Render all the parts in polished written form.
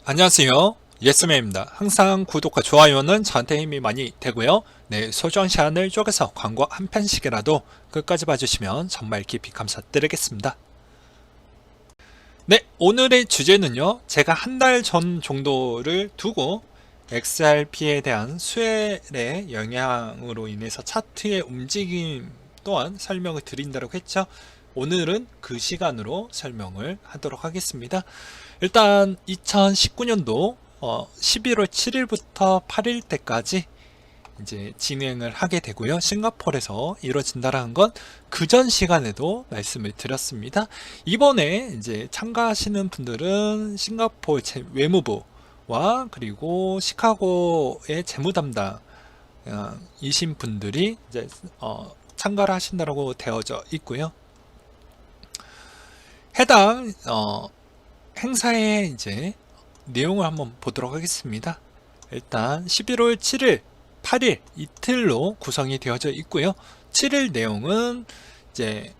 안녕하세요. 예스맨입니다. 항상 구독과 좋아요는 저한테 힘이 많이 되고요. 네, 소중한 시간을 쪼개서 광고 한 편씩이라도 끝까지 봐주시면 정말 깊이 감사드리겠습니다. 네, 오늘의 주제는요. 제가 한 달 전 정도를 두고 XRP에 대한 수혜의 영향으로 인해서 차트의 움직임 또한 설명을 드린다고 했죠. 오늘은 그 시간으로 설명을 하도록 하겠습니다. 일단 2019년도 11월 7일부터 8일 때까지 이제 진행을 하게 되고요. 싱가포르에서 이루어진다라는 건 그전 시간에도 말씀을 드렸습니다. 이번에 이제 참가하시는 분들은 싱가포르 외무부와 그리고 시카고의 재무 담당이신 분들이 이제 참가를 하신다고 되어져 있고요. 해당 행사의 이제 내용을 한번 보도록 하겠습니다. 일단 11월 7일, 8일 이틀로 구성이 되어져 있고요. 7일 내용은 이제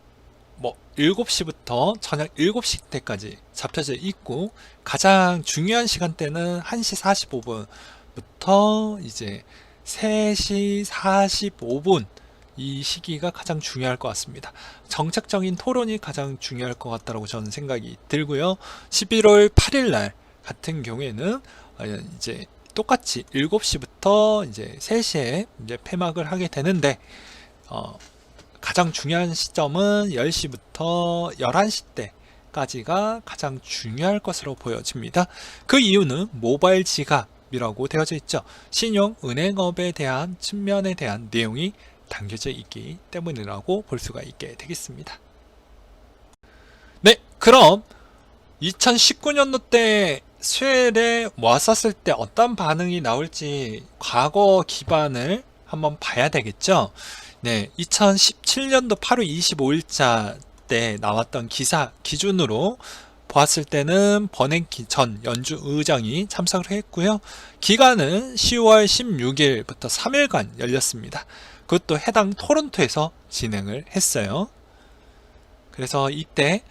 뭐 7시부터 저녁 7시 때까지 잡혀져 있고 가장 중요한 시간대는 1시 45분부터 이제 3시 45분 이 시기가 가장 중요할 것 같습니다. 정책적인 토론이 가장 중요할 것 같다고 저는 생각이 들고요. 11월 8일 날 같은 경우에는 이제 똑같이 7시부터 이제 3시에 이제 폐막을 하게 되는데 가장 중요한 시점은 10시부터 11시 때까지가 가장 중요할 것으로 보여집니다. 그 이유는 모바일 지갑이라고 되어져 있죠. 신용 은행업에 대한 측면에 대한 내용이 담겨져 있기 때문이라고 볼 수가 있게 되겠습니다. 네, 그럼 2019년도 때 수혜를 모았었을 때 어떤 반응이 나올지 과거 기반을 한번 봐야 되겠죠. 네, 2017년도 8월 25일자 때 나왔던 기사 기준으로 보았을 때는 버냉키 전 연주 의장이 참석을 했고요. 기간은 10월 16일부터 3일간 열렸습니다. 그것도 해당 토론토에서 진행을 했어요. 그래서 이때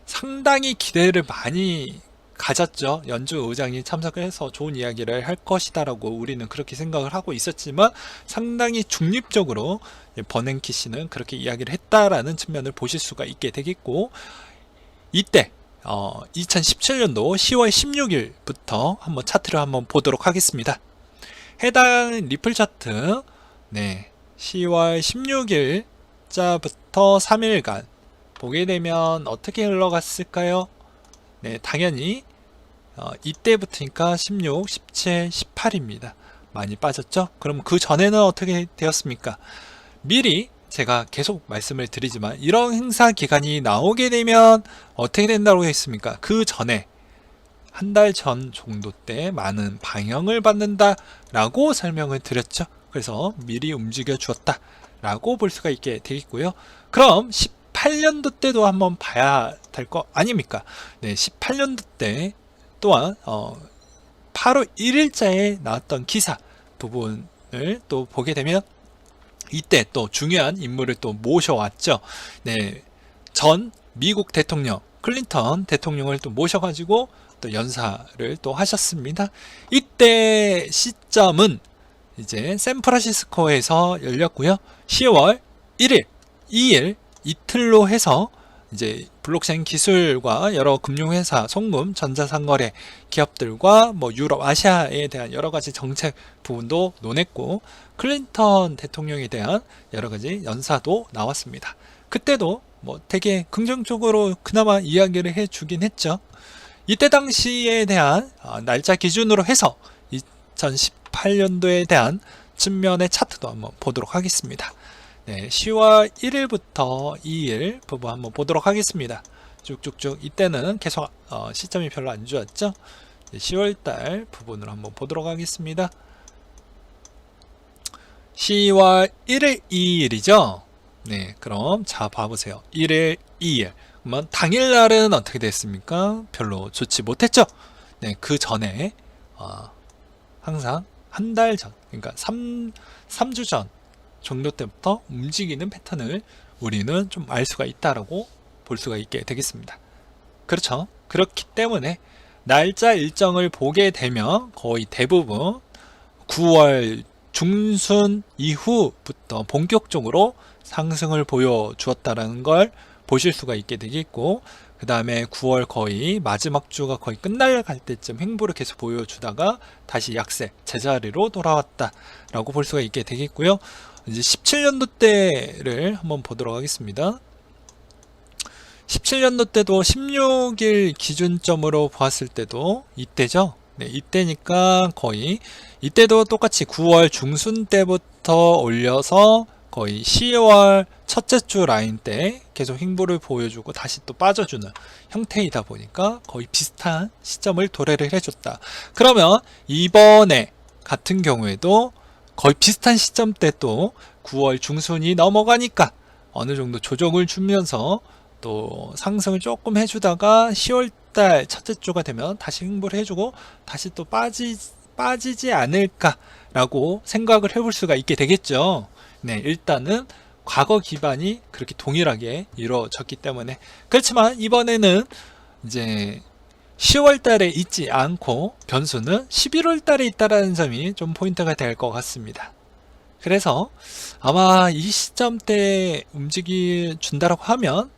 상당히 기대를 많이 가졌죠. 연주 의장이 참석을 해서 좋은 이야기를 할 것이다 라고 우리는 그렇게 생각을 하고 있었지만 상당히 중립적으로 버냉키 씨는 그렇게 이야기를 했다라는 측면을 보실 수가 있게 되겠고, 이때 2017년도 10월 16일부터 한번 차트를 한번 보도록 하겠습니다. 해당 리플 차트, 네, 10월 16일자부터 3일간 보게 되면 어떻게 흘러갔을까요? 네, 당연히 이때부터니까 16, 17, 18입니다. 많이 빠졌죠? 그럼 그 전에는 어떻게 되었습니까? 미리 제가 계속 말씀을 드리지만 이런 행사 기간이 나오게 되면 어떻게 된다고 했습니까? 그 전에 한 달 전 정도 때 많은 방영을 받는다 라고 설명을 드렸죠. 그래서 미리 움직여 주었다 라고 볼 수가 있게 되겠고요. 그럼 18년도 때도 한번 봐야 될 거 아닙니까? 네, 18년도 때 또한 8월 1일자에 나왔던 기사 부분을 또 보게 되면 이때 또 중요한 인물을 또 모셔왔죠. 네, 전 미국 대통령 클린턴 대통령을 또 모셔가지고 또 연사를 또 하셨습니다. 이때 시점은 이제 샌프란시스코에서 열렸고요. 10월 1일, 2일 이틀로 해서 이제 블록체인 기술과 여러 금융회사, 송금, 전자상거래 기업들과 뭐 유럽, 아시아에 대한 여러 가지 정책 부분도 논했고, 클린턴 대통령에 대한 여러 가지 연사도 나왔습니다. 그때도 뭐 되게 긍정적으로 그나마 이야기를 해주긴 했죠. 이때 당시에 대한 날짜 기준으로 해서 2018년도에 대한 측면의 차트도 한번 보도록 하겠습니다. 네, 10월 1일부터 2일 부분 한번 보도록 하겠습니다. 쭉쭉쭉 이때는 계속 시점이 별로 안 좋았죠. 10월달 부분으로 한번 보도록 하겠습니다. 10월 1일 2일이죠. 네, 그럼 자 봐보세요. 1일 2일 그러면 당일날은 어떻게 됐습니까? 별로 좋지 못했죠. 네, 그 전에 항상 한 달 전, 그러니까 3주 전 정도 때부터 움직이는 패턴을 우리는 좀 알 수가 있다라고 볼 수가 있게 되겠습니다. 그렇죠. 그렇기 때문에 날짜 일정을 보게 되면 거의 대부분 9월 중순 이후부터 본격적으로 상승을 보여주었다는 걸 보실 수가 있게 되겠고, 그 다음에 9월 거의 마지막 주가 거의 끝날 갈 때쯤 횡보를 계속 보여주다가 다시 약세 제자리로 돌아왔다 라고 볼 수가 있게 되겠고요. 이제 17년도 때를 한번 보도록 하겠습니다. 17년도 때도 16일 기준점으로 보았을 때도 이때죠. 네, 이때니까 거의 이때도 똑같이 9월 중순 때부터 올려서 거의 10월 첫째 주 라인 때 계속 횡보를 보여주고 다시 또 빠져주는 형태이다 보니까 거의 비슷한 시점을 도래를 해줬다. 그러면 이번에 같은 경우에도 거의 비슷한 시점 때 또 9월 중순이 넘어가니까 어느 정도 조정을 주면서 또 상승을 조금 해주다가 10월달 첫째 주가 되면 다시 횡보를 해주고 다시 또 빠지지 않을까라고 생각을 해볼 수가 있게 되겠죠. 네, 일단은 과거 기반이 그렇게 동일하게 이루어졌기 때문에. 그렇지만 이번에는 이제 10월 달에 있지 않고 변수는 11월 달에 있다라는 점이 좀 포인트가 될 것 같습니다. 그래서 아마 이 시점 때 움직이 준다라고 하면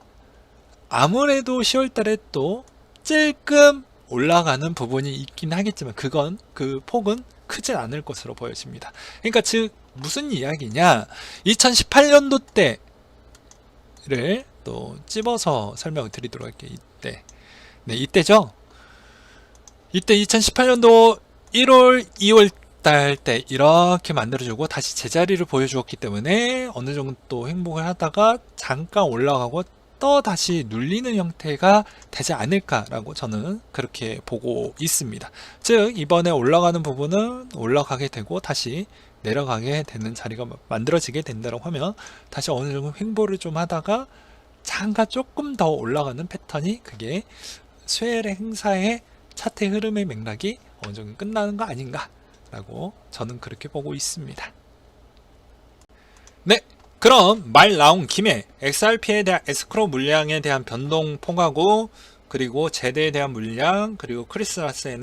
아무래도 10월 달에 또 찔끔 올라가는 부분이 있긴 하겠지만 그건 그 폭은 크진 않을 것으로 보여집니다. 그러니까 즉 무슨 이야기냐, 2018년도 때를 또 찝어서 설명을 드리도록 할게요. 이때, 네, 이때죠. 이때 2018년도 1월 2월 달 때 이렇게 만들어주고 다시 제자리를 보여주었기 때문에 어느 정도 또 행복을 하다가 잠깐 올라가고 또 다시 눌리는 형태가 되지 않을까라고 저는 그렇게 보고 있습니다. 즉 이번에 올라가는 부분은 올라가게 되고 다시 내려가게 되는 자리가 만들어지게 된다고 하면 다시 어느 정도 횡보를 좀 하다가 잠깐 조금 더 올라가는 패턴이, 그게 스웰의 행사의 차트 흐름의 맥락이 어느 정도 끝나는 거 아닌가 라고 저는 그렇게 보고 있습니다. 네, 그럼 말 나온 김에 XRP에 대한 에스크로 물량에 대한 변동폭하고 그리고 제드에 대한 물량 그리고 크리스라스에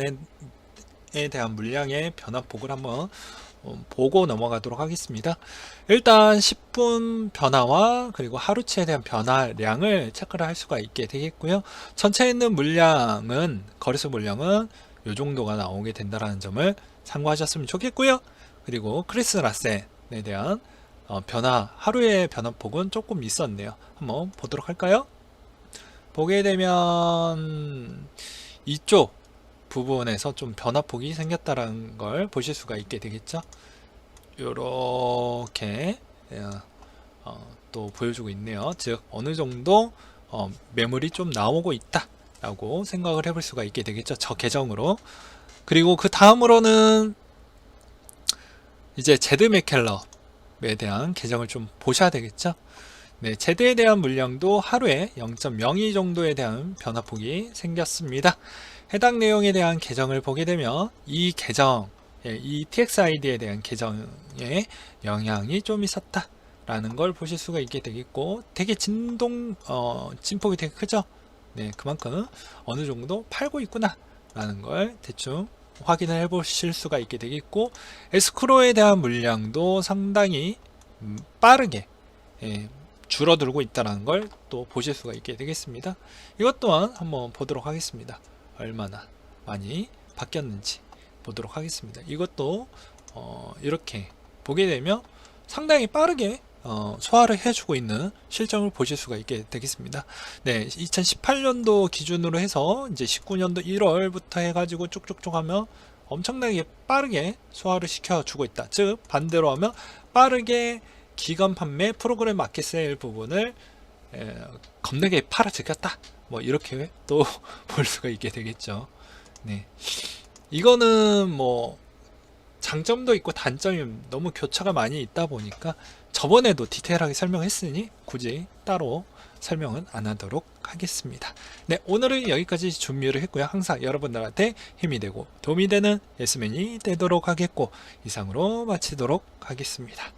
대한 물량의 변화폭을 한번 보고 넘어가도록 하겠습니다. 일단 10분 변화와 그리고 하루치에 대한 변화량을 체크를 할 수가 있게 되겠고요. 전체에 있는 물량은, 거래소 물량은 이 정도가 나오게 된다는 점을 참고하셨으면 좋겠고요. 그리고 크리스라센에 대한 변화, 하루의 변화폭은 조금 있었네요. 한번 보도록 할까요? 보게 되면 이쪽 부분에서 좀 변화폭이 생겼다는 걸 보실 수가 있게 되겠죠. 요렇게 또 보여주고 있네요. 즉 어느 정도 매물이 좀 나오고 있다 라고 생각을 해볼 수가 있게 되겠죠. 저 계정으로. 그리고 그 다음으로는 이제 제드 맥켈럽에 대한 계정을 좀 보셔야 되겠죠. 네, 제드에 대한 물량도 하루에 0.02 정도에 대한 변화폭이 생겼습니다. 해당 내용에 대한 계정을 보게 되면 이 계정, 이 TXID에 대한 계정에 영향이 좀 있었다 라는 걸 보실 수가 있게 되겠고, 되게 진폭이 되게 크죠. 네, 그만큼 어느 정도 팔고 있구나 라는 걸 대충 확인을 해 보실 수가 있게 되겠고, 에스크로에 대한 물량도 상당히 빠르게 줄어들고 있다는 걸 또 보실 수가 있게 되겠습니다. 이것 또한 한번 보도록 하겠습니다. 얼마나 많이 바뀌었는지 보도록 하겠습니다. 이것도 이렇게 보게 되면 상당히 빠르게 소화를 해주고 있는 실정을 보실 수가 있게 되겠습니다. 네, 2018년도 기준으로 해서 이제 19년도 1월부터 해가지고 쭉쭉쭉 하면 엄청나게 빠르게 소화를 시켜주고 있다. 즉 반대로 하면 빠르게 기간 판매 프로그램 마켓 세일 부분을 겁나게 팔아제꼈다. 뭐 이렇게 또 볼 수가 있게 되겠죠. 네, 이거는 뭐 장점도 있고 단점이 너무 교차가 많이 있다 보니까 저번에도 디테일하게 설명했으니 굳이 따로 설명은 안 하도록 하겠습니다. 네, 오늘은 여기까지 준비를 했고요. 항상 여러분들한테 힘이 되고 도움이 되는 예스맨이 되도록 하겠고, 이상으로 마치도록 하겠습니다.